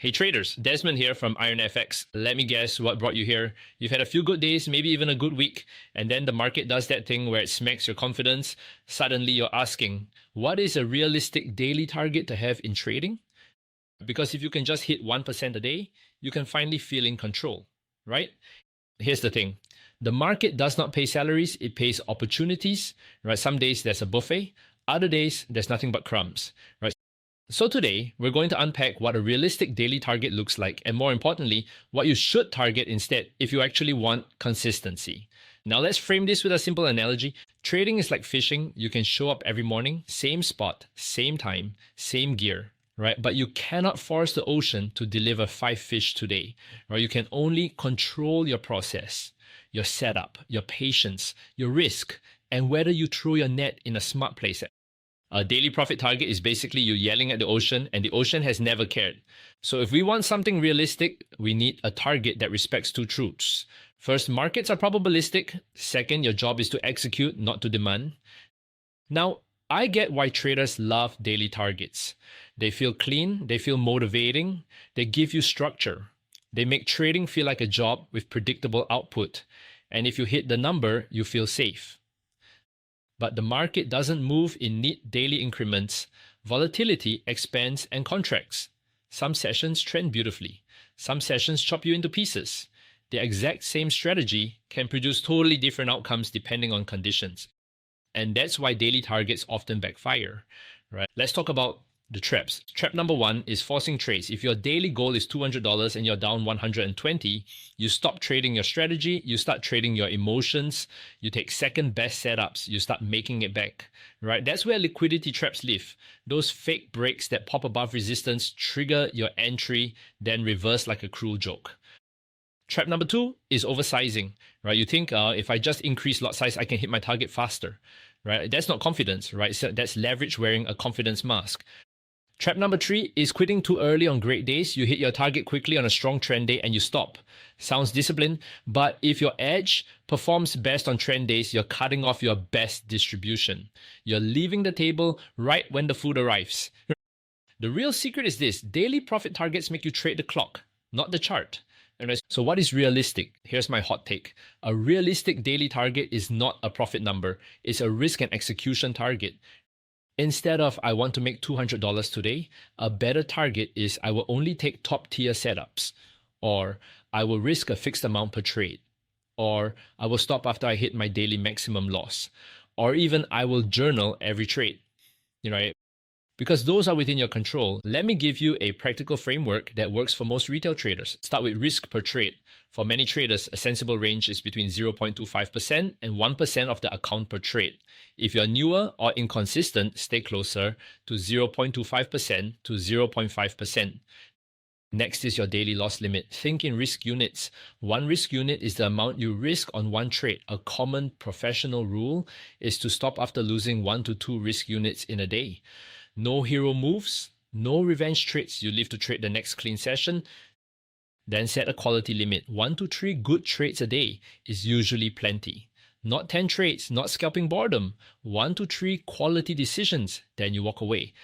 Hey traders, Desmond here from IronFX. Let me guess what brought you here. You've had a few good days, maybe even a good week, and then the market does that thing where it smacks your confidence. Suddenly you're asking, what is a realistic daily target to have in trading? Because if you can just hit 1% a day, you can finally feel in control, right? Here's the thing. The market does not pay salaries, it pays opportunities, right? Some days there's a buffet, other days there's nothing but crumbs, right? So today, we're going to unpack what a realistic daily target looks like, and more importantly, what you should target instead if you actually want consistency. Now let's frame this with a simple analogy. Trading is like fishing. You can show up every morning, same spot, same time, same gear, right? But you cannot force the ocean to deliver 5 fish today, right? You can only control your process, your setup, your patience, your risk, and whether you throw your net in a smart place. A daily profit target is basically you yelling at the ocean, and the ocean has never cared. So if we want something realistic, we need a target that respects two truths. First, markets are probabilistic. Second, your job is to execute, not to demand. Now, I get why traders love daily targets. They feel clean, they feel motivating, they give you structure. They make trading feel like a job with predictable output. And if you hit the number, you feel safe. But the market doesn't move in neat daily increments. Volatility expands and contracts. Some sessions trend beautifully. Some sessions chop you into pieces. The exact same strategy can produce totally different outcomes depending on conditions. And that's why daily targets often backfire, right? Let's talk about the traps. Trap number 1 is forcing trades. If your daily goal is $200 and you're down 120, you stop trading your strategy, you start trading your emotions, you take second best setups, you start making it back, right? That's where liquidity traps live. Those fake breaks that pop above resistance trigger your entry, then reverse like a cruel joke. Trap number 2 is oversizing, right? You think if I just increase lot size, I can hit my target faster, right? That's not confidence, right? So that's leverage wearing a confidence mask. Trap number 3 is quitting too early on great days. You hit your target quickly on a strong trend day and you stop. Sounds disciplined, but if your edge performs best on trend days, you're cutting off your best distribution. You're leaving the table right when the food arrives. The real secret is this: daily profit targets make you trade the clock, not the chart. So what is realistic? Here's my hot take. A realistic daily target is not a profit number. It's a risk and execution target. Instead of I want to make $200 today, a better target is I will only take top tier setups, or I will risk a fixed amount per trade, or I will stop after I hit my daily maximum loss, or even I will journal every trade, because those are within your control. Let me give you a practical framework that works for most retail traders. Start with risk per trade. For many traders, a sensible range is between 0.25% and 1% of the account per trade. If you're newer or inconsistent, stay closer to 0.25% to 0.5%. Next is your daily loss limit. Think in risk units. One risk unit is the amount you risk on one trade. A common professional rule is to stop after losing 1 to 2 risk units in a day. No hero moves, no revenge trades. You live to trade the next clean session. Then set a quality limit. 1 to 3 good trades a day is usually plenty. Not 10 trades, not scalping boredom. 1 to 3 quality decisions, then you walk away.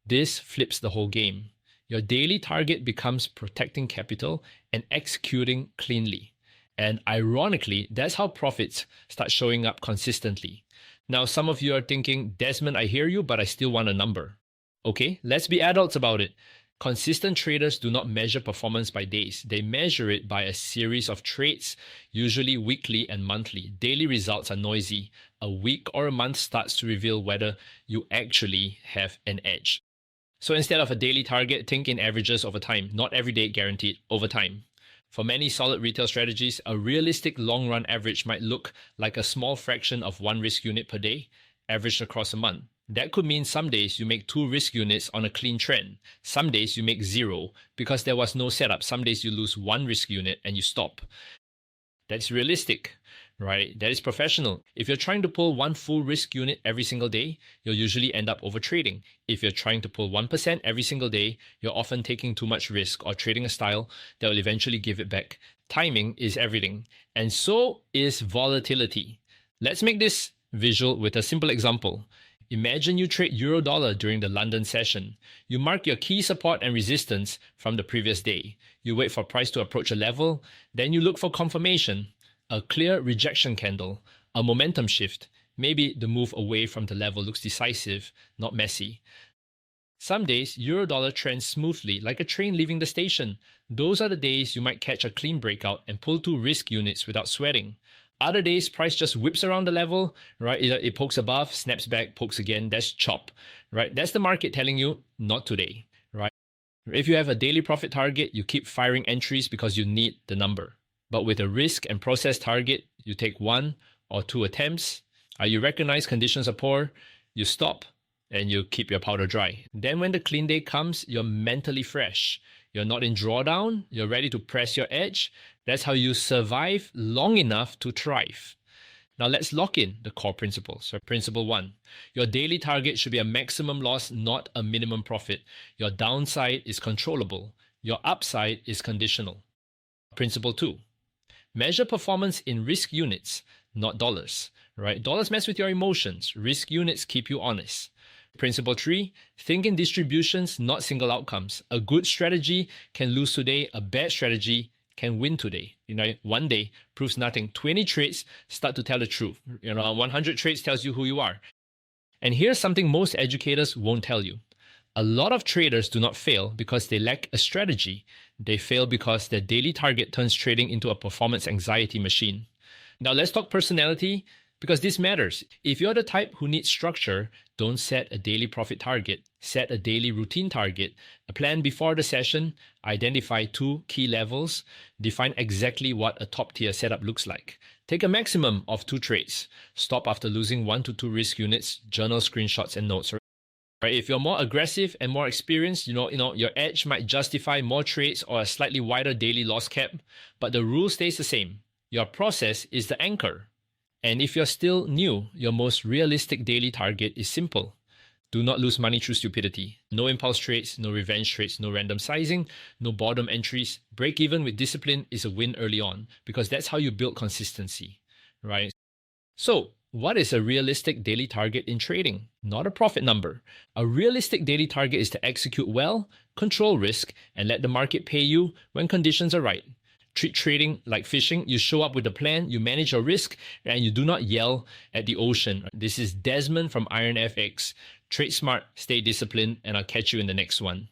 This flips the whole game. Your daily target becomes protecting capital and executing cleanly. And ironically, that's how profits start showing up consistently. Now, some of you are thinking, Desmond, I hear you, but I still want a number. Okay, let's be adults about it. Consistent traders do not measure performance by days. They measure it by a series of trades, usually weekly and monthly. Daily results are noisy. A week or a month starts to reveal whether you actually have an edge. So instead of a daily target, think in averages over time. Not every day guaranteed, over time. For many solid retail strategies, a realistic long-run average might look like a small fraction of 1 risk unit per day, averaged across a month. That could mean some days you make 2 risk units on a clean trend. Some days you make 0 because there was no setup. Some days you lose 1 risk unit and you stop. That's realistic, right? That is professional. If you're trying to pull 1 full risk unit every single day, you'll usually end up overtrading. If you're trying to pull 1% every single day, you're often taking too much risk or trading a style that will eventually give it back. Timing is everything, and so is volatility. Let's make this visual with a simple example. Imagine you trade euro dollar during the London session. You mark your key support and resistance from the previous day. You wait for price to approach a level, then you look for confirmation, a clear rejection candle, a momentum shift. Maybe the move away from the level looks decisive, not messy. Some days, euro dollar trends smoothly like a train leaving the station. Those are the days you might catch a clean breakout and pull 2 risk units without sweating. Other days, price just whips around the level, right? It pokes above, snaps back, pokes again. That's chop, right? That's the market telling you, not today, right? If you have a daily profit target, you keep firing entries because you need the number. But with a risk and process target, you take 1 or 2 attempts. You recognize conditions are poor, you stop, and you keep your powder dry. Then when the clean day comes, you're mentally fresh. You're not in drawdown, you're ready to press your edge. That's how you survive long enough to thrive. Now let's lock in the core principles. So principle 1, your daily target should be a maximum loss, not a minimum profit. Your downside is controllable. Your upside is conditional. Principle 2, measure performance in risk units, not dollars. Right? Dollars mess with your emotions. Risk units keep you honest. Principle 3, think in distributions, not single outcomes. A good strategy can lose today. A bad strategy can win today. One day proves nothing. 20 trades start to tell the truth. 100 trades tells you who you are. And here's something most educators won't tell you. A lot of traders do not fail because they lack a strategy. They fail because their daily target turns trading into a performance anxiety machine. Now let's talk personality, because this matters. If you're the type who needs structure, don't set a daily profit target. Set a daily routine target. A plan before the session. Identify 2 key levels. Define exactly what a top-tier setup looks like. Take a maximum of 2 trades. Stop after losing 1 to 2 risk units. Journal screenshots and notes. Right? If you're more aggressive and more experienced, your edge might justify more trades or a slightly wider daily loss cap, but the rule stays the same. Your process is the anchor. And if you're still new, your most realistic daily target is simple. Do not lose money through stupidity. No impulse trades, no revenge trades, no random sizing, no boredom entries. Break even with discipline is a win early on, because that's how you build consistency, right? So, what is a realistic daily target in trading? Not a profit number. A realistic daily target is to execute well, control risk, and let the market pay you when conditions are right. Treat trading like fishing. You show up with a plan, you manage your risk, and you do not yell at the ocean. This is Desmond from IronFX. Trade smart, stay disciplined, and I'll catch you in the next one.